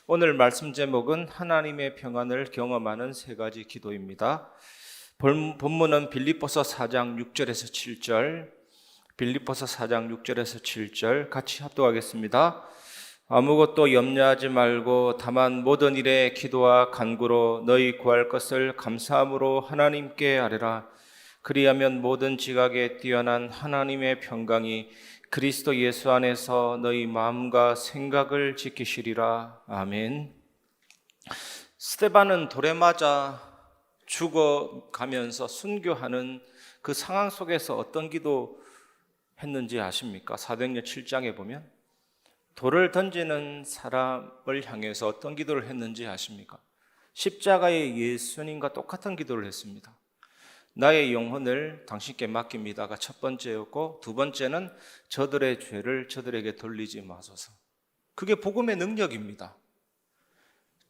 오늘 말씀 제목은 하나님의 평안을 경험하는 세 가지 기도입니다. 본문은 빌립보서 4장 6절에서 7절, 빌립보서 4장 6절에서 7절 같이 합독하겠습니다. 아무것도 염려하지 말고 다만 모든 일에 기도와 간구로 너희 구할 것을 감사함으로 하나님께 아뢰라. 그리하면 모든 지각에 뛰어난 하나님의 평강이 그리스도 예수 안에서 너희 마음과 생각을 지키시리라. 아멘. 스데반은 돌에 맞아 죽어가면서 순교하는 그 상황 속에서 어떤 기도 했는지 아십니까? 사도행전 7장에 보면 돌을 던지는 사람을 향해서 어떤 기도를 했는지 아십니까? 십자가의 예수님과 똑같은 기도를 했습니다. 나의 영혼을 당신께 맡깁니다가 첫 번째였고, 두 번째는 저들의 죄를 저들에게 돌리지 마소서. 그게 복음의 능력입니다.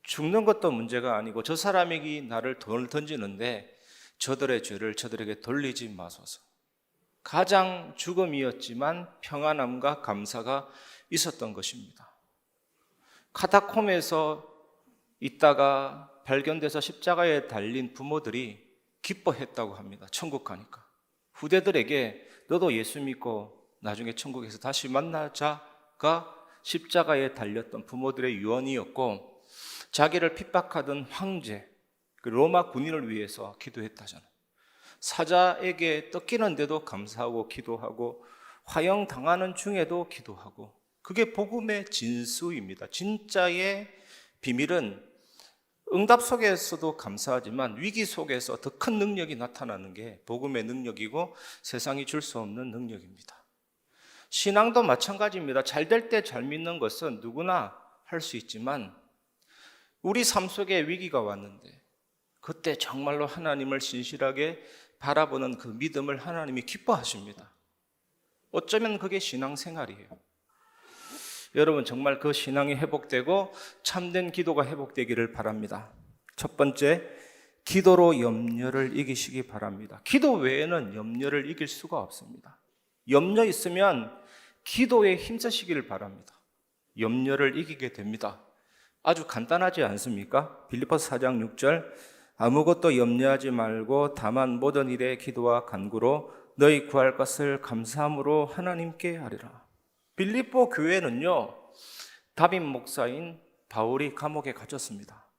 죽는 것도 문제가 아니고 저 사람이 나를 돌을 던지는데 저들의 죄를 저들에게 돌리지 마소서. 가장 죽음이었지만 평안함과 감사가 있었던 것입니다. 카타콤에서 있다가 발견돼서 십자가에 달린 부모들이 기뻐했다고 합니다. 천국 가니까. 후대들에게 너도 예수 믿고 나중에 천국에서 다시 만나자가 십자가에 달렸던 부모들의 유언이었고, 자기를 핍박하던 황제, 그 로마 군인을 위해서 기도했다잖아요. 사자에게 뜯기는데도 감사하고 기도하고, 화형당하는 중에도 기도하고, 그게 복음의 진수입니다. 진짜의 비밀은 응답 속에서도 감사하지만 위기 속에서 더 큰 능력이 나타나는 게 복음의 능력이고 세상이 줄 수 없는 능력입니다. 신앙도 마찬가지입니다. 잘 될 때 잘 믿는 것은 누구나 할 수 있지만 우리 삶 속에 위기가 왔는데 그때 정말로 하나님을 신실하게 바라보는 그 믿음을 하나님이 기뻐하십니다. 어쩌면 그게 신앙생활이에요. 여러분 정말 그 신앙이 회복되고 참된 기도가 회복되기를 바랍니다. 첫 번째, 기도로 염려를 이기시기 바랍니다. 기도 외에는 염려를 이길 수가 없습니다. 염려 있으면 기도에 힘쓰시기를 바랍니다. 염려를 이기게 됩니다. 아주 간단하지 않습니까? 빌립보서 4장 6절, 아무것도 염려하지 말고 다만 모든 일에 기도와 간구로 너희 구할 것을 감사함으로 하나님께 아뢰라. 빌립보 교회는요, 담임 목사인 바울이 감옥에 갇혔습니다.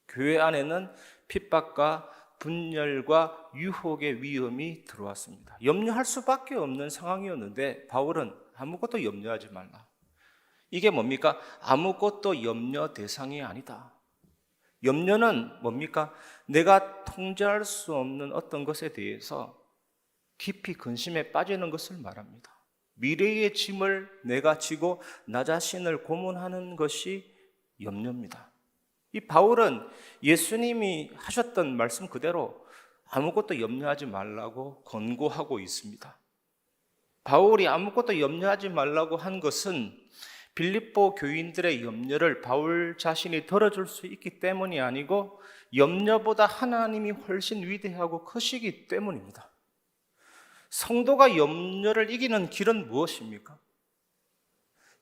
교회 안에는 핍박과 분열과 유혹의 위험이 들어왔습니다. 염려할 수밖에 없는 상황이었는데 바울은 아무것도 염려하지 말라. 이게 뭡니까? 아무것도 염려 대상이 아니다. 염려는 뭡니까? 내가 통제할 수 없는 어떤 것에 대해서 깊이 근심에 빠지는 것을 말합니다. 미래의 짐을 내가 지고 나 자신을 고문하는 것이 염려입니다. 이 바울은 예수님이 하셨던 말씀 그대로 아무것도 염려하지 말라고 권고하고 있습니다. 바울이 아무것도 염려하지 말라고 한 것은 빌립보 교인들의 염려를 바울 자신이 덜어줄 수 있기 때문이 아니고 염려보다 하나님이 훨씬 위대하고 크시기 때문입니다. 성도가 염려를 이기는 길은 무엇입니까?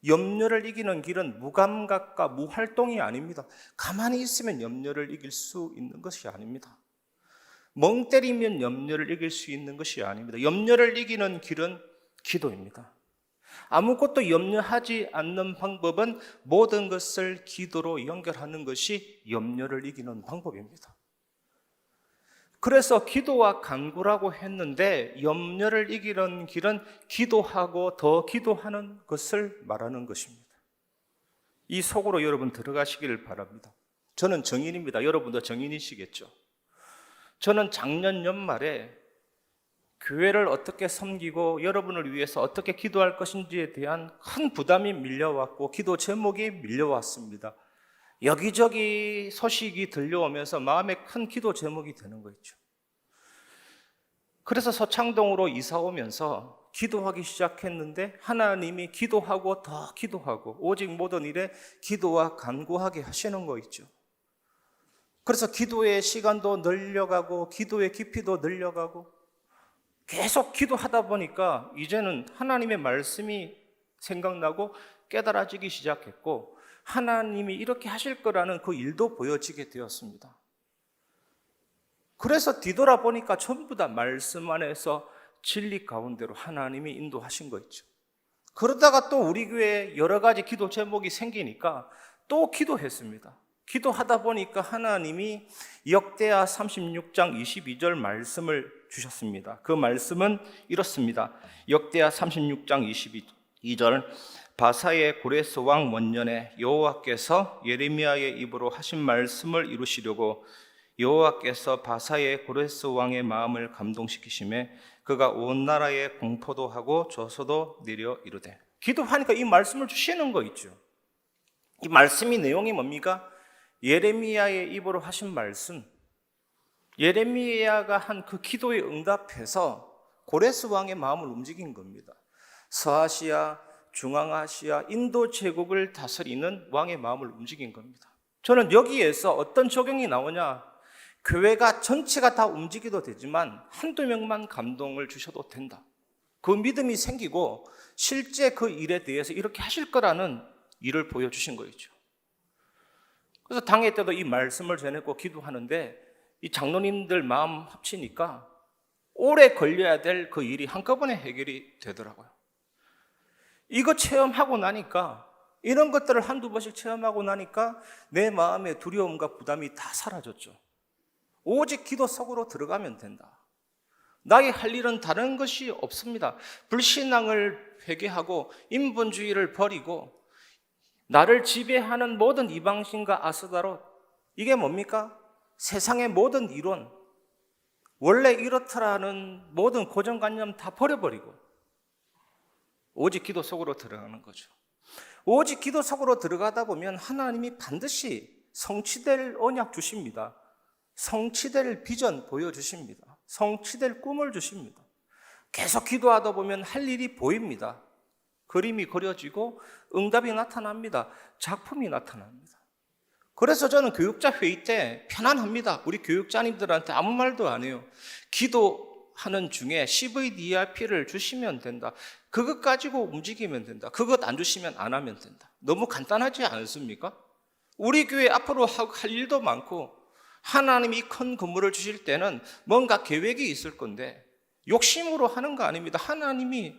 염려를 이기는 길은 무감각과 무활동이 아닙니다. 가만히 있으면 염려를 이길 수 있는 것이 아닙니다. 멍 때리면 염려를 이길 수 있는 것이 아닙니다. 염려를 이기는 길은 기도입니다. 아무것도 염려하지 않는 방법은 모든 것을 기도로 연결하는 것이 염려를 이기는 방법입니다. 그래서 기도와 간구라고 했는데 염려를 이기는 길은 기도하고 더 기도하는 것을 말하는 것입니다. 이 속으로 여러분 들어가시기를 바랍니다. 저는 정인입니다. 여러분도 정인이시겠죠. 저는 작년 연말에 교회를 어떻게 섬기고 여러분을 위해서 어떻게 기도할 것인지에 대한 큰 부담이 밀려왔고 기도 제목이 밀려왔습니다. 여기저기 소식이 들려오면서 마음에 큰 기도 제목이 되는 거 있죠. 그래서 서창동으로 이사 오면서 기도하기 시작했는데 하나님이 기도하고 더 기도하고 오직 모든 일에 기도와 간구하게 하시는 거 있죠. 그래서 기도의 시간도 늘려가고 기도의 깊이도 늘려가고 계속 기도하다 보니까 이제는 하나님의 말씀이 생각나고 깨달아지기 시작했고 하나님이 이렇게 하실 거라는 그 일도 보여지게 되었습니다. 그래서 뒤돌아보니까 전부 다 말씀 안에서 진리 가운데로 하나님이 인도하신 거 있죠. 그러다가 또 우리 교회에 여러 가지 기도 제목이 생기니까 또 기도했습니다. 기도하다 보니까 하나님이 역대하 36장 22절 말씀을 주셨습니다. 그 말씀은 이렇습니다. 역대하 36장 22절 바사의 고레스 왕 원년에 여호와께서 예레미야의 입으로 하신 말씀을 이루시려고 여호와께서 바사의 고레스 왕의 마음을 감동시키심에 그가 온 나라에 공포도 하고 조서도 내려 이르되. 기도하니까 이 말씀을 주시는 거 있죠. 이 말씀이 내용이 뭡니까? 예레미야의 입으로 하신 말씀, 예레미야가 한 그 기도에 응답해서 고레스 왕의 마음을 움직인 겁니다. 서아시아, 중앙아시아, 인도 제국을 다스리는 왕의 마음을 움직인 겁니다. 저는 여기에서 어떤 적용이 나오냐, 교회가 전체가 다 움직여도 되지만 한두 명만 감동을 주셔도 된다. 그 믿음이 생기고 실제 그 일에 대해서 이렇게 하실 거라는 일을 보여주신 거죠. 그래서 당회 때도 이 말씀을 전했고 기도하는데 이 장로님들 마음 합치니까 오래 걸려야 될 그 일이 한꺼번에 해결이 되더라고요. 이거 체험하고 나니까, 이런 것들을 한두 번씩 체험하고 나니까 내 마음의 두려움과 부담이 다 사라졌죠. 오직 기도 속으로 들어가면 된다. 나의 할 일은 다른 것이 없습니다. 불신앙을 회개하고 인본주의를 버리고 나를 지배하는 모든 이방신과 아스다롯, 이게 뭡니까? 세상의 모든 이론, 원래 이렇더라는 모든 고정관념 다 버려버리고 오직 기도 속으로 들어가는 거죠. 오직 기도 속으로 들어가다 보면 하나님이 반드시 성취될 언약 주십니다. 성취될 비전 보여주십니다. 성취될 꿈을 주십니다. 계속 기도하다 보면 할 일이 보입니다. 그림이 그려지고 응답이 나타납니다. 작품이 나타납니다. 그래서 저는 교육자 회의 때 편안합니다. 우리 교육자님들한테 아무 말도 안 해요. 기도하는 중에 CVDRP를 주시면 된다. 그것 가지고 움직이면 된다. 그것 안 주시면 안 하면 된다. 너무 간단하지 않습니까? 우리 교회 앞으로 할 일도 많고 하나님이 큰 건물을 주실 때는 뭔가 계획이 있을 건데 욕심으로 하는 거 아닙니다. 하나님이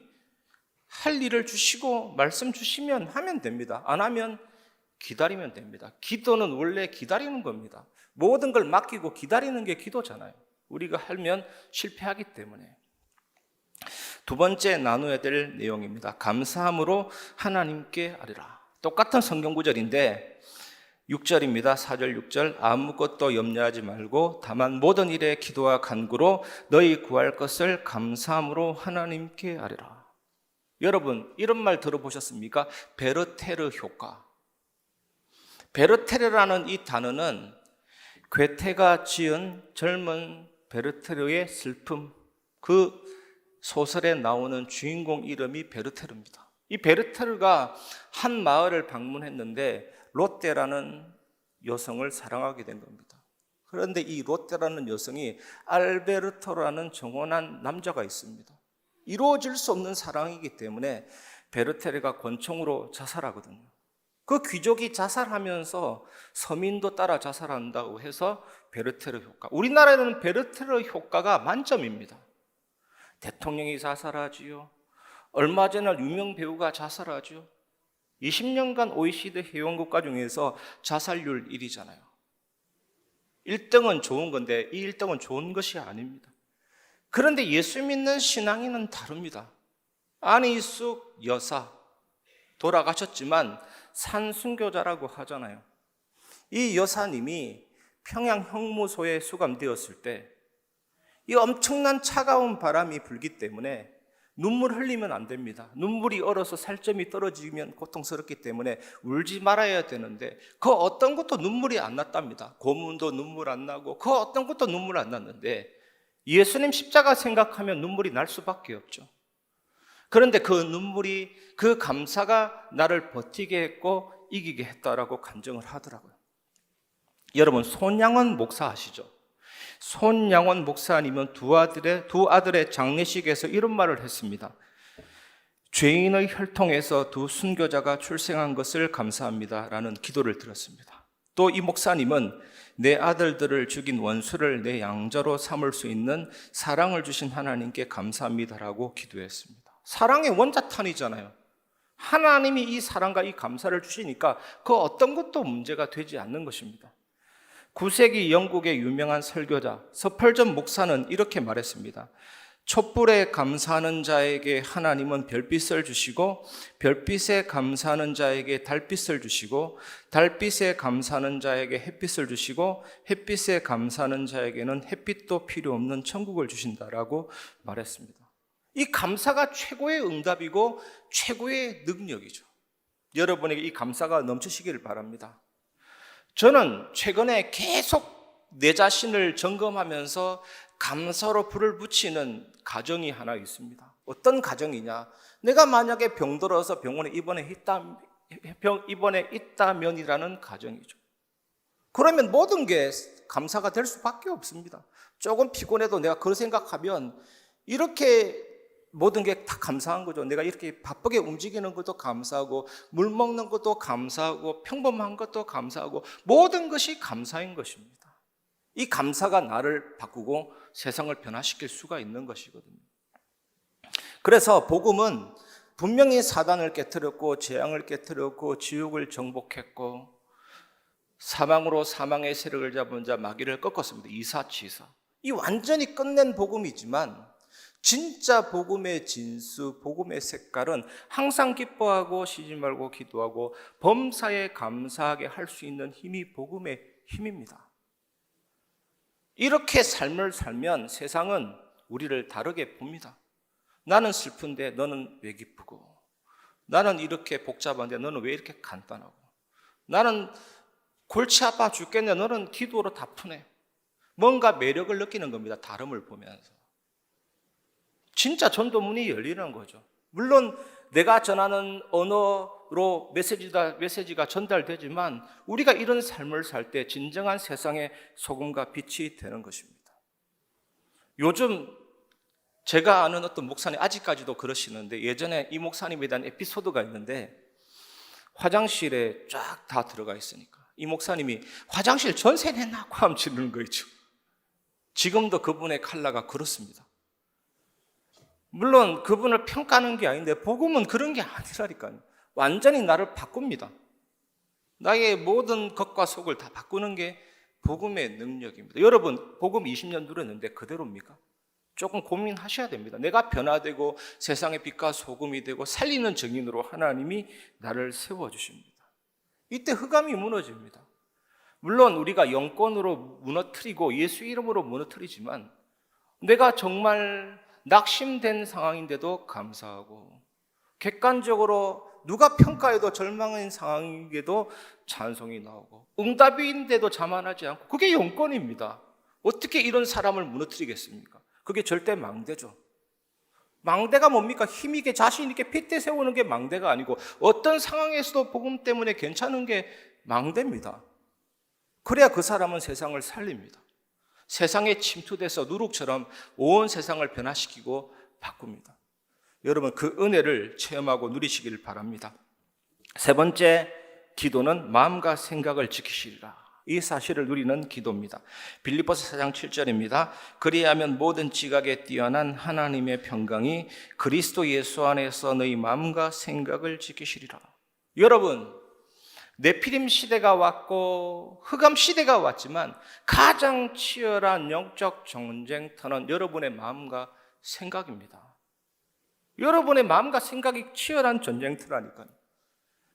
할 일을 주시고 말씀 주시면 하면 됩니다. 안 하면 기다리면 됩니다. 기도는 원래 기다리는 겁니다. 모든 걸 맡기고 기다리는 게 기도잖아요. 우리가 하면 실패하기 때문에. 두 번째 나누어야 될 내용입니다. 감사함으로 하나님께 아뢰라. 똑같은 성경 구절인데 6절입니다. 4절 6절 아무것도 염려하지 말고 다만 모든 일에 기도와 간구로 너희 구할 것을 감사함으로 하나님께 아뢰라. 여러분 이런 말 들어보셨습니까? 베르테르 효과. 베르테르라는 이 단어는 괴테가 지은 젊은 베르테르의 슬픔, 그 소설에 나오는 주인공 이름이 베르테르입니다. 이 베르테르가 한 마을을 방문했는데 롯데라는 여성을 사랑하게 된 겁니다. 그런데 이 롯데라는 여성이 알베르토라는 정혼한 남자가 있습니다. 이루어질 수 없는 사랑이기 때문에 베르테르가 권총으로 자살하거든요. 그 귀족이 자살하면서 서민도 따라 자살한다고 해서 베르테르 효과. 우리나라에는 베르테르 효과가 만점입니다. 대통령이 자살하지요. 얼마 전에 유명 배우가 자살하죠. 20년간 OECD 회원국가 중에서 자살률 1위잖아요. 1등은 좋은 건데 이 1등은 좋은 것이 아닙니다. 그런데 예수 믿는 신앙인은 다릅니다. 안희숙 여사 돌아가셨지만 산순교자라고 하잖아요. 이 여사님이 평양 형무소에 수감되었을 때 이 엄청난 차가운 바람이 불기 때문에 눈물 흘리면 안 됩니다. 눈물이 얼어서 살점이 떨어지면 고통스럽기 때문에 울지 말아야 되는데 그 어떤 것도 눈물이 안 났답니다. 고문도 눈물 안 나고 그 어떤 것도 눈물 안 났는데 예수님 십자가 생각하면 눈물이 날 수밖에 없죠. 그런데 그 눈물이, 그 감사가 나를 버티게 했고 이기게 했다라고 간증을 하더라고요. 여러분 손양원 목사 아시죠? 손양원 목사님은 두 아들의 장례식에서 이런 말을 했습니다. 죄인의 혈통에서 두 순교자가 출생한 것을 감사합니다 라는 기도를 드렸습니다. 또 이 목사님은 내 아들들을 죽인 원수를 내 양자로 삼을 수 있는 사랑을 주신 하나님께 감사합니다라고 기도했습니다. 사랑의 원자탄이잖아요. 하나님이 이 사랑과 이 감사를 주시니까 그 어떤 것도 문제가 되지 않는 것입니다. 9세기 영국의 유명한 설교자 서펄전 목사는 이렇게 말했습니다. 촛불에 감사하는 자에게 하나님은 별빛을 주시고 별빛에 감사하는 자에게 달빛을 주시고 달빛에 감사하는 자에게 햇빛을 주시고 햇빛에 감사하는 자에게는 햇빛도 필요 없는 천국을 주신다라고 말했습니다. 이 감사가 최고의 응답이고 최고의 능력이죠. 여러분에게 이 감사가 넘치시기를 바랍니다. 저는 최근에 계속 내 자신을 점검하면서 감사로 불을 붙이는 가정이 하나 있습니다. 어떤 가정이냐? 내가 만약에 병들어서 병원에 입원해 있다면이라는 가정이죠. 그러면 모든 게 감사가 될 수밖에 없습니다. 조금 피곤해도 내가 그걸 생각하면 이렇게 모든 게 다 감사한 거죠. 내가 이렇게 바쁘게 움직이는 것도 감사하고 물 먹는 것도 감사하고 평범한 것도 감사하고 모든 것이 감사인 것입니다. 이 감사가 나를 바꾸고 세상을 변화시킬 수가 있는 것이거든요. 그래서 복음은 분명히 사단을 깨트렸고 재앙을 깨트렸고 지옥을 정복했고 사망으로 사망의 세력을 잡은 자 마귀를 꺾었습니다. 이사치사. 이 완전히 끝낸 복음이지만 진짜 복음의 진수, 복음의 색깔은 항상 기뻐하고 쉬지 말고 기도하고 범사에 감사하게 할 수 있는 힘이 복음의 힘입니다. 이렇게 삶을 살면 세상은 우리를 다르게 봅니다. 나는 슬픈데 너는 왜 기쁘고, 나는 이렇게 복잡한데 너는 왜 이렇게 간단하고, 나는 골치 아파 죽겠네 너는 기도로 다 푸네. 뭔가 매력을 느끼는 겁니다. 다름을 보면서. 진짜 전도문이 열리는 거죠. 물론 내가 전하는 언어로 메시지가 전달되지만 우리가 이런 삶을 살 때 진정한 세상의 소금과 빛이 되는 것입니다. 요즘 제가 아는 어떤 목사님 아직까지도 그러시는데 예전에 이 목사님에 대한 에피소드가 있는데 화장실에 쫙 다 들어가 있으니까 이 목사님이 화장실 전세 내놔고 하면 지르는 거 있죠. 지금도 그분의 칼라가 그렇습니다. 물론 그분을 평가하는 게 아닌데 복음은 그런 게 아니라니까요. 완전히 나를 바꿉니다. 나의 모든 겉과 속을 다 바꾸는 게 복음의 능력입니다. 여러분 복음 20년 누렸는데 그대로입니까? 조금 고민하셔야 됩니다. 내가 변화되고 세상의 빛과 소금이 되고 살리는 증인으로 하나님이 나를 세워주십니다. 이때 흑암이 무너집니다. 물론 우리가 영권으로 무너뜨리고 예수 이름으로 무너뜨리지만 내가 정말 낙심된 상황인데도 감사하고 객관적으로 누가 평가해도 절망인 상황인데도 찬송이 나오고 응답인데도 자만하지 않고 그게 영권입니다. 어떻게 이런 사람을 무너뜨리겠습니까? 그게 절대 망대죠. 망대가 뭡니까? 힘있게 자신 있게 핏대 세우는 게 망대가 아니고 어떤 상황에서도 복음 때문에 괜찮은 게 망대입니다. 그래야 그 사람은 세상을 살립니다. 세상에 침투돼서 누룩처럼 온 세상을 변화시키고 바꿉니다. 여러분 그 은혜를 체험하고 누리시기를 바랍니다. 세 번째 기도는 마음과 생각을 지키시리라. 이 사실을 누리는 기도입니다. 빌립보서 4장 7절입니다. 그리하면 모든 지각에 뛰어난 하나님의 평강이 그리스도 예수 안에서 너희 마음과 생각을 지키시리라. 여러분 네피림 시대가 왔고 흑암 시대가 왔지만 가장 치열한 영적 전쟁터는 여러분의 마음과 생각입니다. 여러분의 마음과 생각이 치열한 전쟁터라니까요.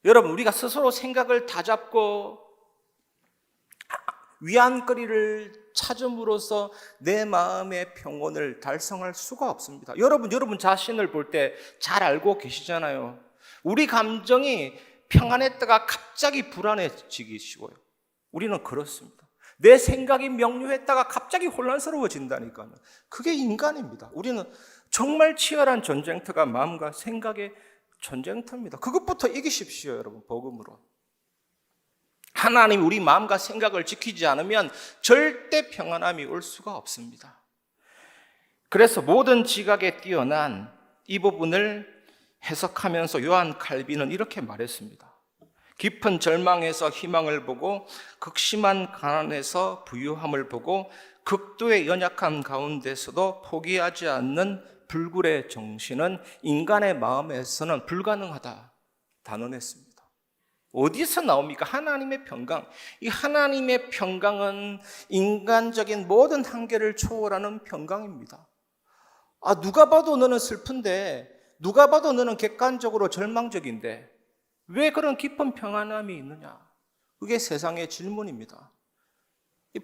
여러분 우리가 스스로 생각을 다잡고 위안거리를 찾음으로써 내 마음의 평온을 달성할 수가 없습니다. 여러분 자신을 볼 때 잘 알고 계시잖아요. 우리 감정이 평안했다가 갑자기 불안해지기 쉬워요. 우리는 그렇습니다. 내 생각이 명료했다가 갑자기 혼란스러워진다니까요. 그게 인간입니다. 우리는 정말 치열한 전쟁터가 마음과 생각의 전쟁터입니다. 그것부터 이기십시오, 여러분, 복음으로. 하나님이 우리 마음과 생각을 지키지 않으면 절대 평안함이 올 수가 없습니다. 그래서 모든 지각에 뛰어난 이 부분을 해석하면서 요한 칼빈은 이렇게 말했습니다. 깊은 절망에서 희망을 보고 극심한 가난에서 부유함을 보고 극도의 연약함 가운데서도 포기하지 않는 불굴의 정신은 인간의 마음에서는 불가능하다 단언했습니다. 어디서 나옵니까? 하나님의 평강. 이 하나님의 평강은 인간적인 모든 한계를 초월하는 평강입니다. 누가 봐도 너는 슬픈데, 누가 봐도 너는 객관적으로 절망적인데 왜 그런 깊은 평안함이 있느냐? 그게 세상의 질문입니다.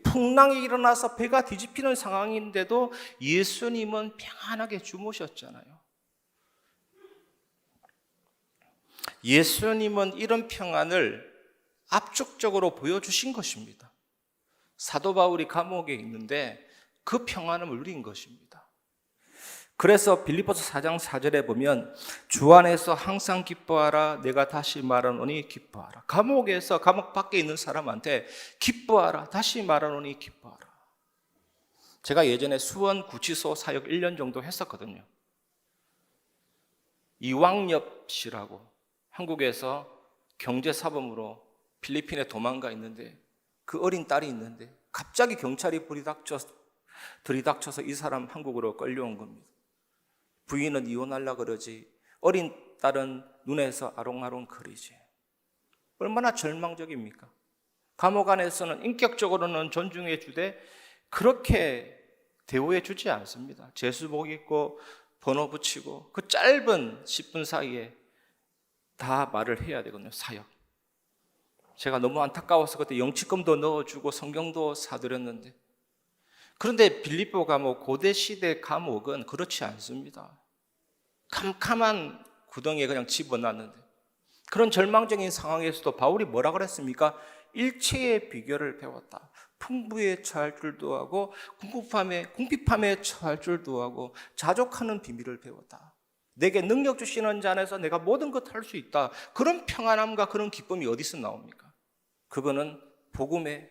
풍랑이 일어나서 배가 뒤집히는 상황인데도 예수님은 평안하게 주무셨잖아요. 예수님은 이런 평안을 압축적으로 보여주신 것입니다. 사도 바울이 감옥에 있는데 그 평안을 누린 것입니다. 그래서 빌립보서 4장 4절에 보면 주 안에서 항상 기뻐하라. 내가 다시 말하노니 기뻐하라. 감옥에서 감옥 밖에 있는 사람한테 기뻐하라. 다시 말하노니 기뻐하라. 제가 예전에 수원 구치소 사역 1년 정도 했었거든요. 이왕엽 씨라고 한국에서 경제사범으로 필리핀에 도망가 있는데 그 어린 딸이 있는데 갑자기 경찰이 들이닥쳐서 이 사람 한국으로 끌려온 겁니다. 부인은 이혼하려고 그러지 어린 딸은 눈에서 아롱아롱 거리지. 얼마나 절망적입니까? 감옥 안에서는 인격적으로는 존중해 주되 그렇게 대우해 주지 않습니다. 제수복 입고 번호 붙이고 그 짧은 10분 사이에 다 말을 해야 되거든요. 사역. 제가 너무 안타까워서 그때 영치금도 넣어주고 성경도 사드렸는데, 그런데 빌립보 감옥, 고대 시대 감옥은 그렇지 않습니다. 캄캄한 구덩이에 그냥 집어놨는데, 그런 절망적인 상황에서도 바울이 뭐라 그랬습니까? 일체의 비결을 배웠다. 풍부에 처할 줄도 하고 궁핍함에 처할 줄도 하고 자족하는 비밀을 배웠다. 내게 능력 주시는 자 안에서 내가 모든 것 할 수 있다. 그런 평안함과 그런 기쁨이 어디서 나옵니까? 그거는 복음의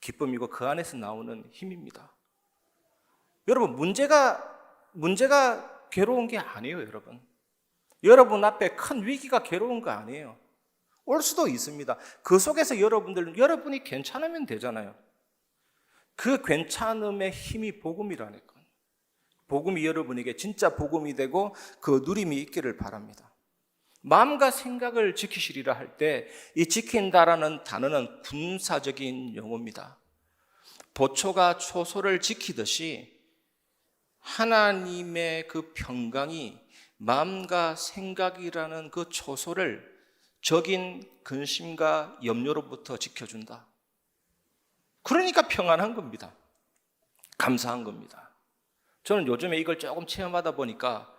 기쁨이고 그 안에서 나오는 힘입니다. 여러분, 문제가 괴로운 게 아니에요, 여러분. 여러분 앞에 큰 위기가 괴로운 거 아니에요. 올 수도 있습니다. 그 속에서 여러분이 괜찮으면 되잖아요. 그 괜찮음의 힘이 복음이라니까. 복음이 여러분에게 진짜 복음이 되고 그 누림이 있기를 바랍니다. 마음과 생각을 지키시리라 할 때 이 지킨다라는 단어는 군사적인 용어입니다. 보초가 초소를 지키듯이 하나님의 그 평강이 마음과 생각이라는 그 초소를 적인 근심과 염려로부터 지켜준다. 그러니까 평안한 겁니다. 감사한 겁니다. 저는 요즘에 이걸 조금 체험하다 보니까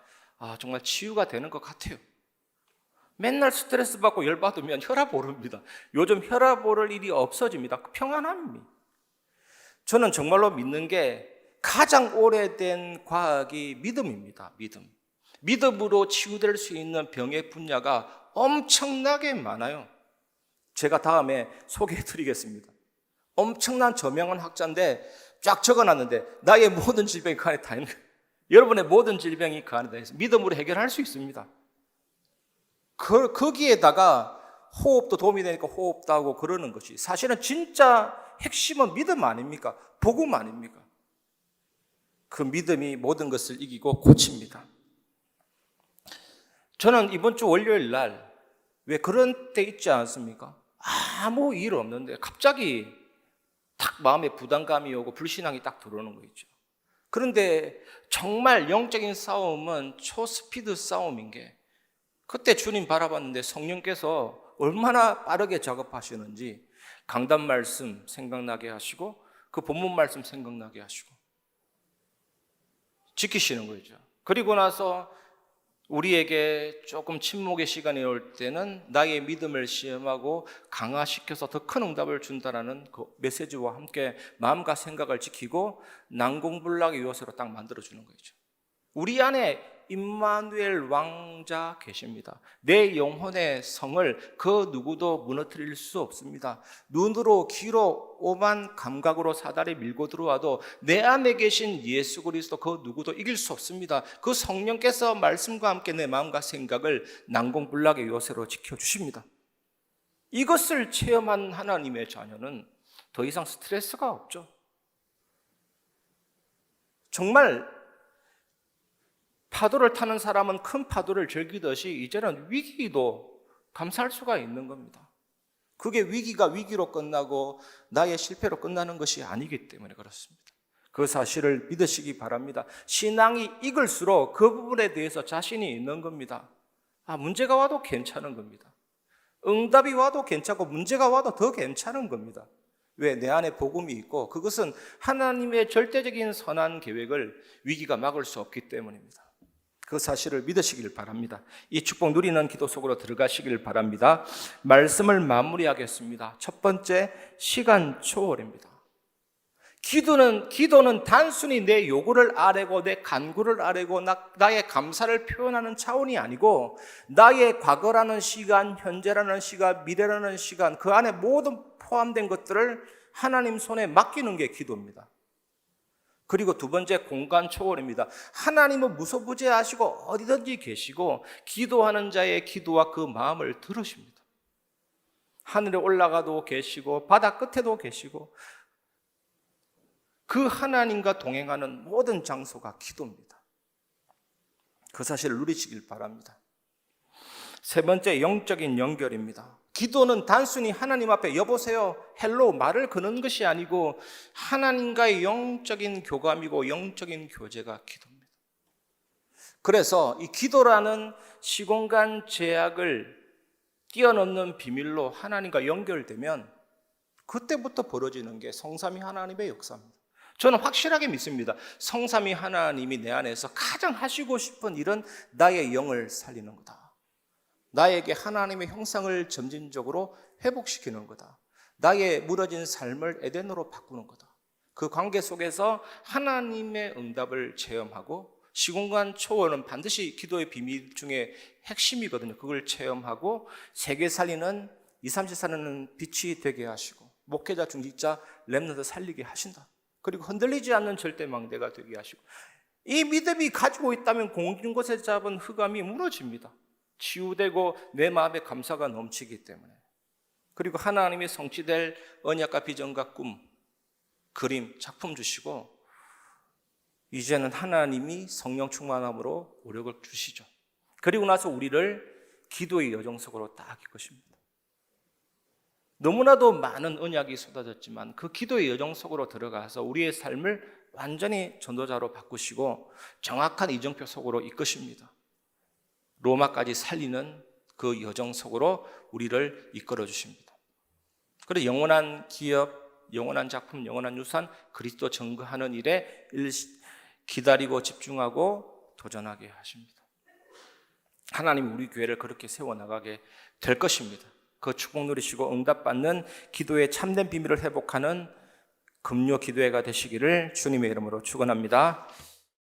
정말 치유가 되는 것 같아요. 맨날 스트레스 받고 열받으면 혈압 오릅니다. 요즘 혈압 오를 일이 없어집니다. 평안함입니다. 저는 정말로 믿는 게 가장 오래된 과학이 믿음입니다. 믿음으로 치유될 수 있는 병의 분야가 엄청나게 많아요. 제가 다음에 소개해드리겠습니다. 엄청난 저명한 학자인데 쫙 적어놨는데 나의 모든 질병이 그 안에 다 있는 거예요. 여러분의 모든 질병이 그 안에 다 있어요. 믿음으로 해결할 수 있습니다. 거기에다가 호흡도 도움이 되니까 호흡도 하고 그러는 것이 사실은 진짜 핵심은 믿음 아닙니까? 복음 아닙니까? 그 믿음이 모든 것을 이기고 고칩니다. 저는 이번 주 월요일 날 왜 그런 때 있지 않습니까? 아무 일 없는데 갑자기 딱 마음에 부담감이 오고 불신앙이 딱 들어오는 거 있죠. 그런데 정말 영적인 싸움은 초스피드 싸움인 게 그때 주님 바라봤는데 성령께서 얼마나 빠르게 작업하시는지 강단 말씀 생각나게 하시고 그 본문 말씀 생각나게 하시고 지키시는 거죠. 그리고 나서 우리에게 조금 침묵의 시간이 올 때는 나의 믿음을 시험하고 강화시켜서 더 큰 응답을 준다라는 그 메시지와 함께 마음과 생각을 지키고 난공불락의 요소로 딱 만들어주는 거죠. 우리 안에 임마누엘 왕자 계십니다. 내 영혼의 성을 그 누구도 무너뜨릴 수 없습니다. 눈으로 귀로 오만 감각으로 사다리 밀고 들어와도 내 안에 계신 예수 그리스도 그 누구도 이길 수 없습니다. 그 성령께서 말씀과 함께 내 마음과 생각을 난공불락의 요새로 지켜주십니다. 이것을 체험한 하나님의 자녀는 더 이상 스트레스가 없죠. 정말 파도를 타는 사람은 큰 파도를 즐기듯이 이제는 위기도 감사할 수가 있는 겁니다. 그게 위기가 위기로 끝나고 나의 실패로 끝나는 것이 아니기 때문에 그렇습니다. 그 사실을 믿으시기 바랍니다. 신앙이 익을수록 그 부분에 대해서 자신이 있는 겁니다. 문제가 와도 괜찮은 겁니다. 응답이 와도 괜찮고 문제가 와도 더 괜찮은 겁니다. 왜? 내 안에 복음이 있고 그것은 하나님의 절대적인 선한 계획을 위기가 막을 수 없기 때문입니다. 그 사실을 믿으시길 바랍니다. 이 축복 누리는 기도 속으로 들어가시길 바랍니다. 말씀을 마무리하겠습니다. 첫 번째, 시간 초월입니다. 기도는 단순히 내 요구를 아뢰고 내 간구를 아뢰고 나의 감사를 표현하는 차원이 아니고 나의 과거라는 시간, 현재라는 시간, 미래라는 시간, 그 안에 모든 포함된 것들을 하나님 손에 맡기는 게 기도입니다. 그리고 두 번째, 공간 초월입니다. 하나님은 무소부재하시고 어디든지 계시고 기도하는 자의 기도와 그 마음을 들으십니다. 하늘에 올라가도 계시고 바다 끝에도 계시고 그 하나님과 동행하는 모든 장소가 기도입니다. 그 사실을 누리시길 바랍니다. 세 번째, 영적인 연결입니다. 기도는 단순히 하나님 앞에 여보세요, 헬로 말을 거는 것이 아니고 하나님과의 영적인 교감이고 영적인 교제가 기도입니다. 그래서 이 기도라는 시공간 제약을 뛰어넘는 비밀로 하나님과 연결되면 그때부터 벌어지는 게 성삼위 하나님의 역사입니다. 저는 확실하게 믿습니다. 성삼위 하나님이 내 안에서 가장 하시고 싶은 일은 나의 영을 살리는 거다. 나에게 하나님의 형상을 점진적으로 회복시키는 거다. 나의 무너진 삶을 에덴으로 바꾸는 거다. 그 관계 속에서 하나님의 응답을 체험하고 시공간 초월은 반드시 기도의 비밀 중에 핵심이거든요. 그걸 체험하고 세계 살리는 2,30 사는 빛이 되게 하시고 목회자, 중직자, 렘넌트 살리게 하신다. 그리고 흔들리지 않는 절대망대가 되게 하시고 이 믿음이 가지고 있다면 공긴 곳에 잡은 흑암이 무너집니다. 치유되고 내 마음에 감사가 넘치기 때문에. 그리고 하나님이 성취될 언약과 비전과 꿈, 그림, 작품 주시고 이제는 하나님이 성령 충만함으로 오력을 주시죠. 그리고 나서 우리를 기도의 여정 속으로 딱 이끄십니다. 너무나도 많은 언약이 쏟아졌지만 그 기도의 여정 속으로 들어가서 우리의 삶을 완전히 전도자로 바꾸시고 정확한 이정표 속으로 이끄십니다. 로마까지 살리는 그 여정 속으로 우리를 이끌어 주십니다. 그래서 영원한 기업, 영원한 작품, 영원한 유산, 그리스도 증거하는 일에 기다리고 집중하고 도전하게 하십니다. 하나님 우리 교회를 그렇게 세워나가게 될 것입니다. 그 축복 누리시고 응답받는 기도의 참된 비밀을 회복하는 금요 기도회가 되시기를 주님의 이름으로 축원합니다.